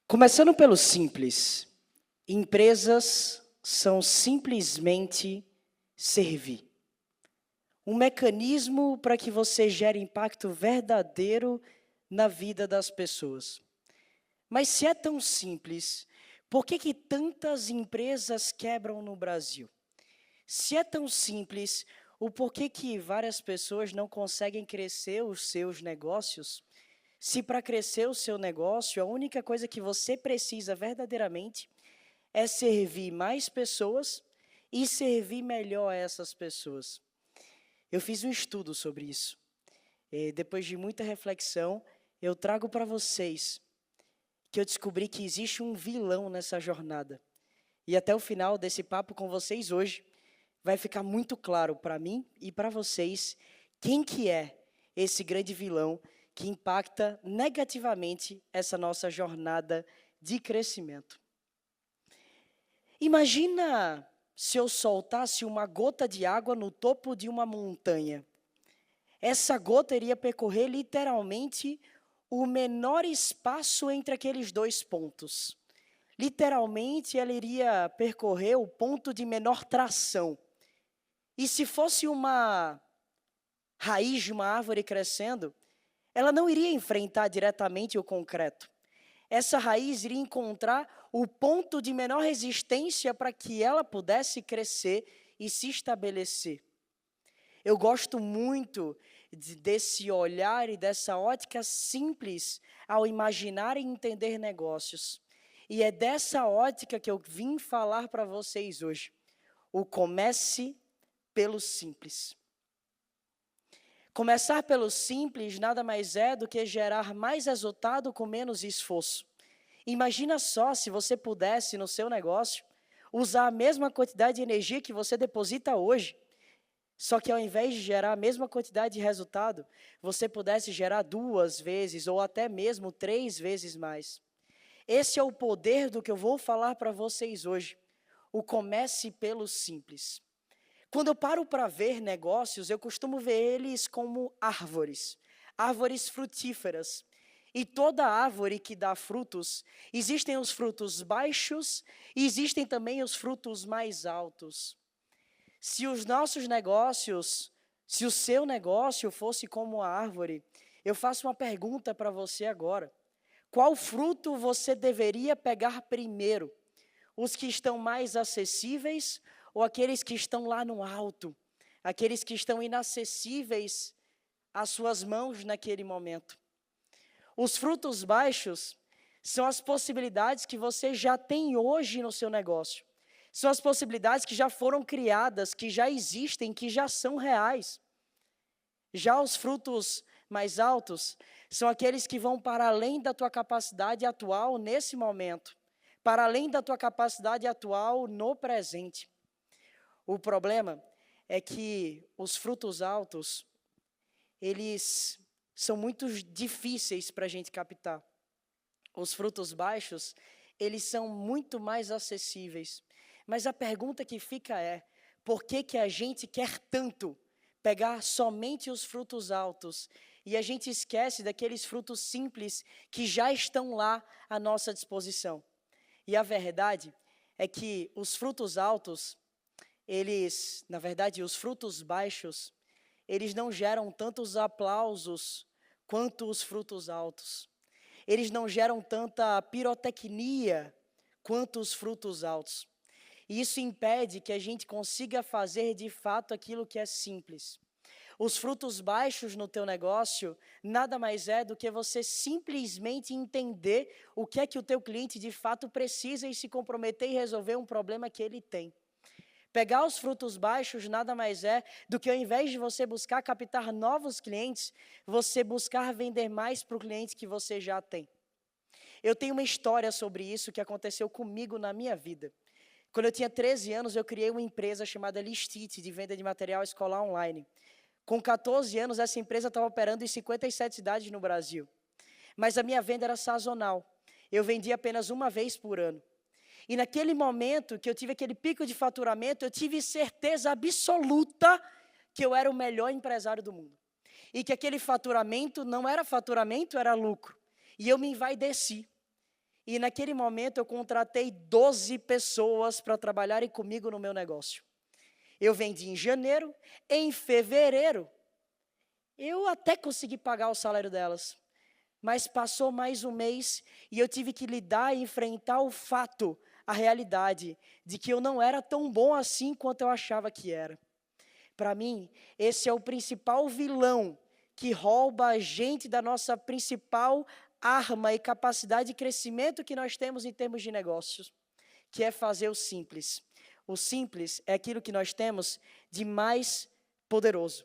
Começando pelo simples, empresas são simplesmente servir. Um mecanismo para que você gere impacto verdadeiro na vida das pessoas. Mas se é tão simples, por que tantas empresas quebram no Brasil? Se é tão simples, o porquê que várias pessoas não conseguem crescer os seus negócios? Se para crescer o seu negócio, a única coisa que você precisa verdadeiramente é servir mais pessoas e servir melhor a essas pessoas. Eu fiz um estudo sobre isso. E depois de muita reflexão, eu trago para vocês que eu descobri que existe um vilão nessa jornada. E até o final desse papo com vocês hoje, vai ficar muito claro para mim e para vocês quem que é esse grande vilão que impacta negativamente essa nossa jornada de crescimento. Imagina se eu soltasse uma gota de água no topo de uma montanha. Essa gota iria percorrer literalmente o menor espaço entre aqueles dois pontos. Literalmente, ela iria percorrer o ponto de menor tração. E se fosse uma raiz de uma árvore crescendo, ela não iria enfrentar diretamente o concreto. Essa raiz iria encontrar o ponto de menor resistência para que ela pudesse crescer e se estabelecer. Eu gosto muito desse olhar e dessa ótica simples ao imaginar e entender negócios. E é dessa ótica que eu vim falar para vocês hoje. O comece pelo simples. Começar pelo simples nada mais é do que gerar mais resultado com menos esforço. Imagina só se você pudesse, no seu negócio, usar a mesma quantidade de energia que você deposita hoje, só que ao invés de gerar a mesma quantidade de resultado, você pudesse gerar 2 vezes ou até mesmo 3 vezes mais. Esse é o poder do que eu vou falar para vocês hoje. O comece pelo simples. Quando eu paro para ver negócios, eu costumo ver eles como árvores frutíferas. E toda árvore que dá frutos, existem os frutos baixos e existem também os frutos mais altos. Se os nossos negócios, se o seu negócio fosse como a árvore, eu faço uma pergunta para você agora. Qual fruto você deveria pegar primeiro? Os que estão mais acessíveis ou aqueles que estão lá no alto? Aqueles que estão inacessíveis às suas mãos naquele momento? Os frutos baixos são as possibilidades que você já tem hoje no seu negócio. São as possibilidades que já foram criadas, que já existem, que já são reais. Já os frutos mais altos são aqueles que vão para além da tua capacidade atual nesse momento, para além da tua capacidade atual no presente. O problema é que os frutos altos, eles são muito difíceis para a gente captar. Os frutos baixos, eles são muito mais acessíveis. Mas a pergunta que fica é, por que a gente quer tanto pegar somente os frutos altos e a gente esquece daqueles frutos simples que já estão lá à nossa disposição? E a verdade é que os frutos altos, os frutos baixos, eles não geram tantos aplausos quanto os frutos altos. Eles não geram tanta pirotecnia quanto os frutos altos. E isso impede que a gente consiga fazer de fato aquilo que é simples. Os frutos baixos no teu negócio nada mais é do que você simplesmente entender o que é que o teu cliente de fato precisa e se comprometer e resolver um problema que ele tem. Pegar os frutos baixos nada mais é do que ao invés de você buscar captar novos clientes, você buscar vender mais para o cliente que você já tem. Eu tenho uma história sobre isso que aconteceu comigo na minha vida. Quando eu tinha 13 anos, eu criei uma empresa chamada Listite, de venda de material escolar online. Com 14 anos, essa empresa estava operando em 57 cidades no Brasil. Mas a minha venda era sazonal. Eu vendia apenas uma vez por ano. E naquele momento que eu tive aquele pico de faturamento, eu tive certeza absoluta que eu era o melhor empresário do mundo. E que aquele faturamento não era faturamento, era lucro. E eu me envaideci. E naquele momento eu contratei 12 pessoas para trabalharem comigo no meu negócio. Eu vendi em janeiro, em fevereiro, eu até consegui pagar o salário delas. Mas passou mais um mês e eu tive que lidar e enfrentar o fato, a realidade, de que eu não era tão bom assim quanto eu achava que era. Para mim, esse é o principal vilão que rouba a gente da nossa principal arma e capacidade de crescimento que nós temos em termos de negócios, que é fazer o simples. O simples é aquilo que nós temos de mais poderoso.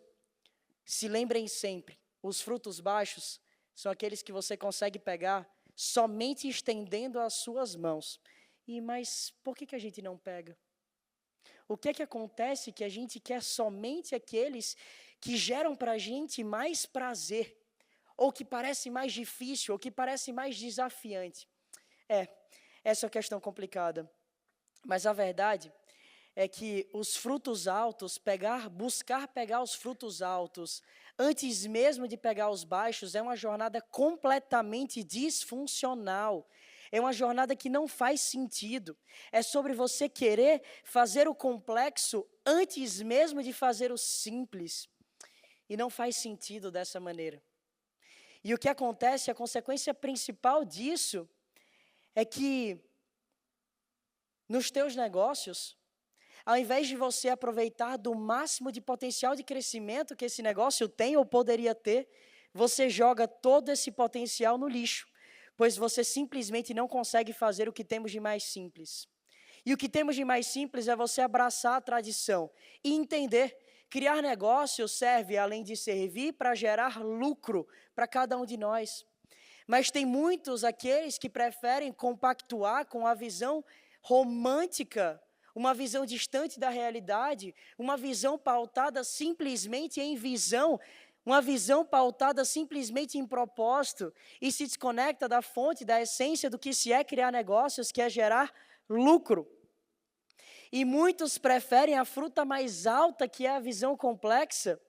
Se lembrem sempre, os frutos baixos são aqueles que você consegue pegar somente estendendo as suas mãos. Mas por que a gente não pega? O que é que acontece que a gente quer somente aqueles que geram para a gente mais prazer, ou que parece mais difícil, ou que parece mais desafiante? Essa é uma questão complicada. Mas a verdade é que os frutos altos, buscar pegar os frutos altos, antes mesmo de pegar os baixos, é uma jornada completamente disfuncional. É uma jornada que não faz sentido. É sobre você querer fazer o complexo antes mesmo de fazer o simples. E não faz sentido dessa maneira. E o que acontece, a consequência principal disso, é que nos teus negócios, ao invés de você aproveitar do máximo de potencial de crescimento que esse negócio tem ou poderia ter, você joga todo esse potencial no lixo, pois você simplesmente não consegue fazer o que temos de mais simples. E o que temos de mais simples é você abraçar a tradição e entender. Criar negócio serve, além de servir, para gerar lucro para cada um de nós. Mas tem muitos aqueles que preferem compactuar com a visão romântica, uma visão distante da realidade, uma visão pautada simplesmente em visão, uma visão pautada simplesmente em propósito, e se desconecta da fonte, da essência do que se é criar negócios, que é gerar lucro. E muitos preferem a fruta mais alta, que é a visão complexa.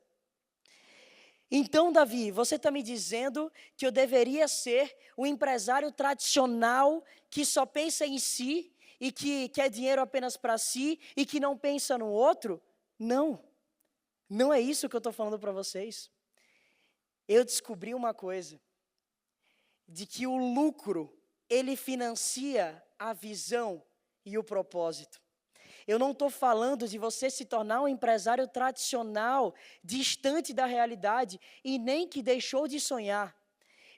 Então, Davi, você está me dizendo que eu deveria ser o empresário tradicional que só pensa em si e que quer dinheiro apenas para si e que não pensa no outro? Não, não é isso que eu estou falando para vocês. Eu descobri uma coisa, de que o lucro, ele financia a visão e o propósito. Eu não estou falando de você se tornar um empresário tradicional, distante da realidade e nem que deixou de sonhar.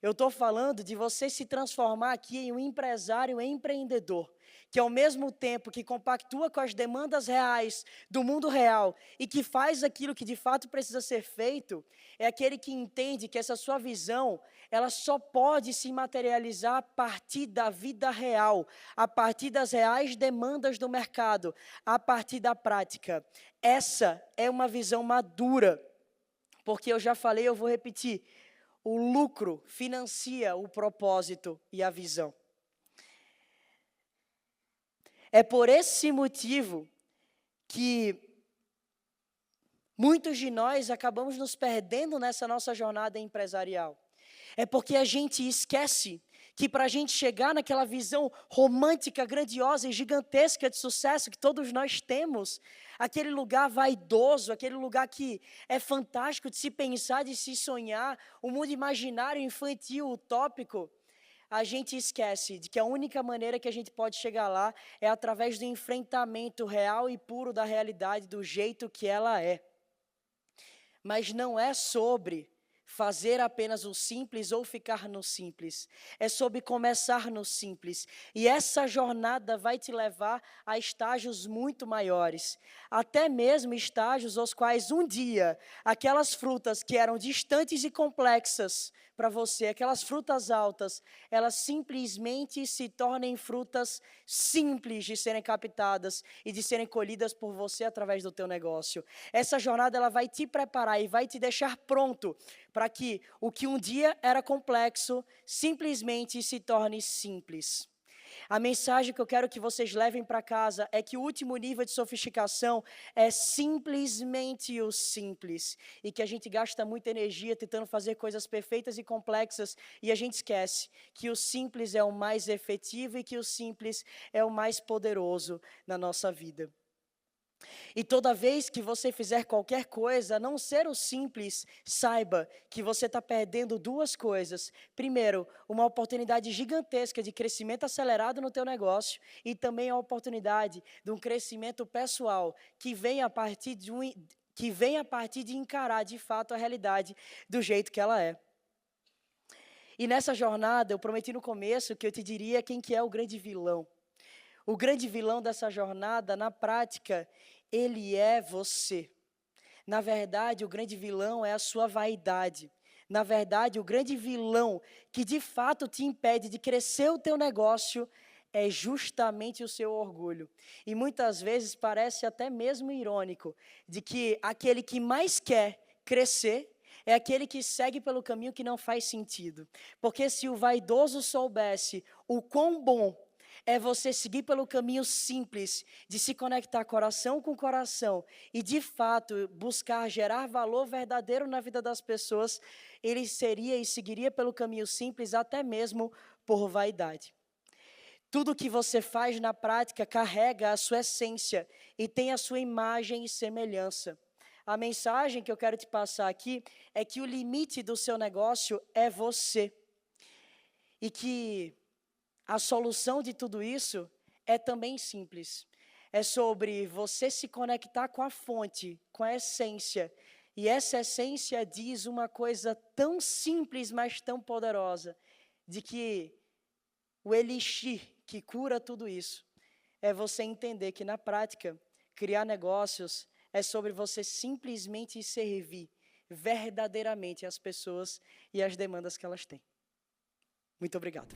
Eu estou falando de você se transformar aqui em um empresário empreendedor, que ao mesmo tempo que compactua com as demandas reais do mundo real e que faz aquilo que de fato precisa ser feito, é aquele que entende que essa sua visão, ela só pode se materializar a partir da vida real, a partir das reais demandas do mercado, a partir da prática. Essa é uma visão madura, porque eu já falei, eu vou repetir, o lucro financia o propósito e a visão. É por esse motivo que muitos de nós acabamos nos perdendo nessa nossa jornada empresarial. É porque a gente esquece que para a gente chegar naquela visão romântica, grandiosa e gigantesca de sucesso que todos nós temos, aquele lugar vaidoso, aquele lugar que é fantástico de se pensar, de se sonhar, o mundo imaginário, infantil, utópico, a gente esquece de que a única maneira que a gente pode chegar lá é através do enfrentamento real e puro da realidade, do jeito que ela é. Mas não é sobre fazer apenas o simples ou ficar no simples. É sobre começar no simples. E essa jornada vai te levar a estágios muito maiores. Até mesmo estágios aos quais um dia, aquelas frutas que eram distantes e complexas para você, aquelas frutas altas, elas simplesmente se tornem frutas simples de serem captadas e de serem colhidas por você através do teu negócio. Essa jornada ela vai te preparar e vai te deixar pronto para que o que um dia era complexo simplesmente se torne simples. A mensagem que eu quero que vocês levem para casa é que o último nível de sofisticação é simplesmente o simples. E que a gente gasta muita energia tentando fazer coisas perfeitas e complexas e a gente esquece que o simples é o mais efetivo e que o simples é o mais poderoso na nossa vida. E toda vez que você fizer qualquer coisa, a não ser o simples, saiba que você está perdendo duas coisas. Primeiro, uma oportunidade gigantesca de crescimento acelerado no teu negócio e também a oportunidade de um crescimento pessoal que vem a partir de encarar de fato a realidade do jeito que ela é. E nessa jornada, eu prometi no começo que eu te diria quem que é o grande vilão. O grande vilão dessa jornada, na prática, ele é você. Na verdade, o grande vilão é a sua vaidade. Na verdade, o grande vilão que de fato te impede de crescer o teu negócio é justamente o seu orgulho. E muitas vezes parece até mesmo irônico de que aquele que mais quer crescer é aquele que segue pelo caminho que não faz sentido. Porque se o vaidoso soubesse o quão bom é você seguir pelo caminho simples de se conectar coração com coração e, de fato, buscar gerar valor verdadeiro na vida das pessoas, ele seria e seguiria pelo caminho simples até mesmo por vaidade. Tudo que você faz na prática carrega a sua essência e tem a sua imagem e semelhança. A mensagem que eu quero te passar aqui é que o limite do seu negócio é você. E que a solução de tudo isso é também simples. É sobre você se conectar com a fonte, com a essência. E essa essência diz uma coisa tão simples, mas tão poderosa, de que o elixir que cura tudo isso é você entender que, na prática, criar negócios é sobre você simplesmente servir verdadeiramente as pessoas e as demandas que elas têm. Muito obrigado.